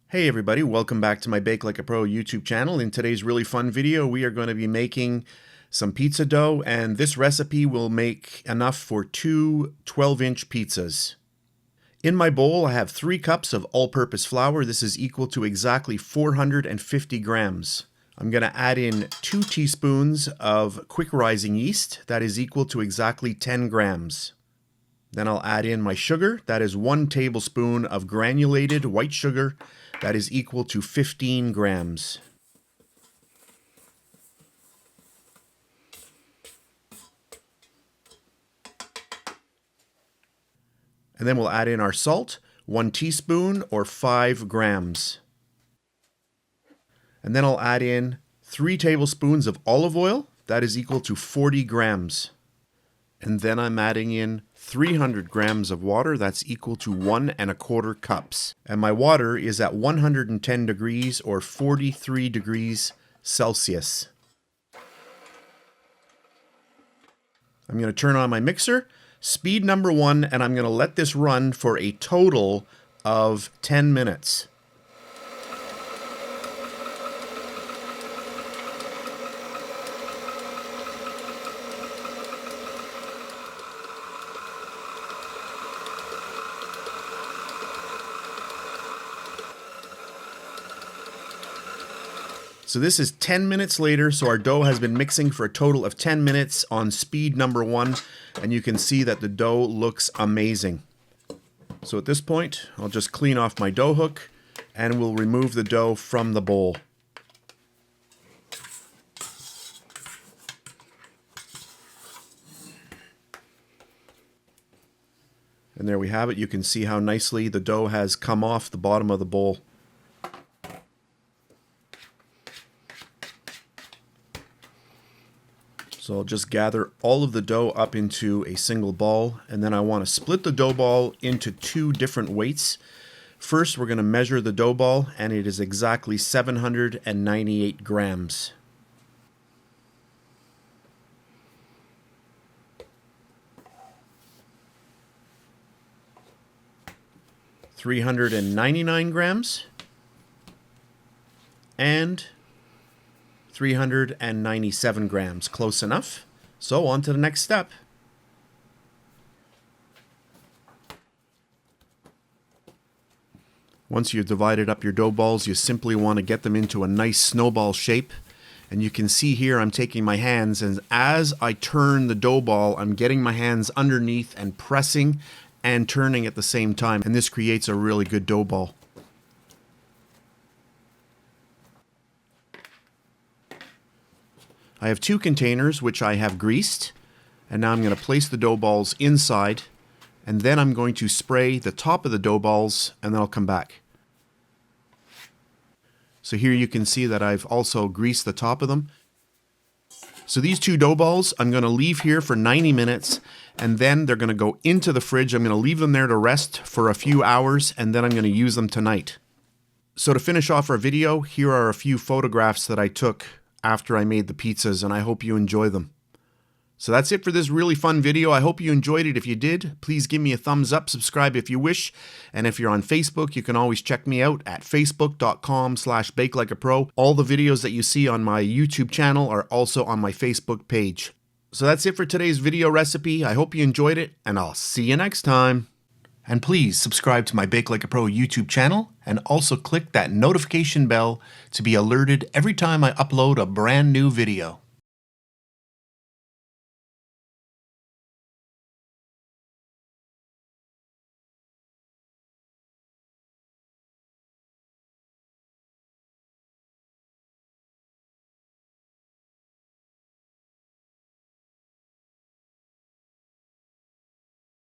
Hey everybody, welcome back to my Bake Like a Pro YouTube channel. In today's really fun video, we are going to be making some pizza dough, and this recipe will make enough for two 12-inch pizzas. In my bowl, I have 3 cups of all-purpose flour. This is equal to exactly 450 grams. I'm going to add in 2 teaspoons of quick rising yeast. That is equal to exactly 10 grams. Then I'll add in my sugar. That is 1 tablespoon of granulated white sugar. That is equal to 15 grams. And then we'll add in our salt, 1 teaspoon or 5 grams. And then I'll add in 3 tablespoons of olive oil. That is equal to 40 grams. And then I'm adding in 300 grams of water. That's equal to 1 1/4 cups. And my water is at 110 degrees or 43 degrees Celsius. I'm going to turn on my mixer, speed number 1, and I'm going to let this run for a total of 10 minutes. So this is 10 minutes later, so our dough has been mixing for a total of 10 minutes on speed number 1, and you can see that the dough looks amazing. So at this point, I'll just clean off my dough hook, and we'll remove the dough from the bowl. And there we have it. You can see how nicely the dough has come off the bottom of the bowl. So I'll just gather all of the dough up into a single ball, and then I want to split the dough ball into 2 different weights. First, we're going to measure the dough ball, and it is exactly 798 grams. $399 grams and 397 grams. Close enough. So on to the next step. Once you've divided up your dough balls, you simply want to get them into a nice snowball shape. And you can see here I'm taking my hands, and as I turn the dough ball, I'm getting my hands underneath and pressing and turning at the same time. And this creates a really good dough ball. I have 2 containers which I have greased, and now I'm going to place the dough balls inside, and then I'm going to spray the top of the dough balls, and then I'll come back. So here you can see that I've also greased the top of them. So these 2 dough balls I'm going to leave here for 90 minutes, and then they're going to go into the fridge. I'm going to leave them there to rest for a few hours, and then I'm going to use them tonight. So to finish off our video, here are a few photographs that I took after I made the pizzas, and I hope you enjoy them. So that's it for this really fun video. I hope you enjoyed it. If you did, please give me a thumbs up, subscribe if you wish, and if you're on Facebook, you can always check me out at facebook.com/BakeLikeAPro. All the videos that you see on my YouTube channel are also on my Facebook page. So that's it for today's video recipe. I hope you enjoyed it, and I'll see you next time. And please subscribe to my Bake Like a Pro YouTube channel, and also click that notification bell to be alerted every time I upload a brand new video.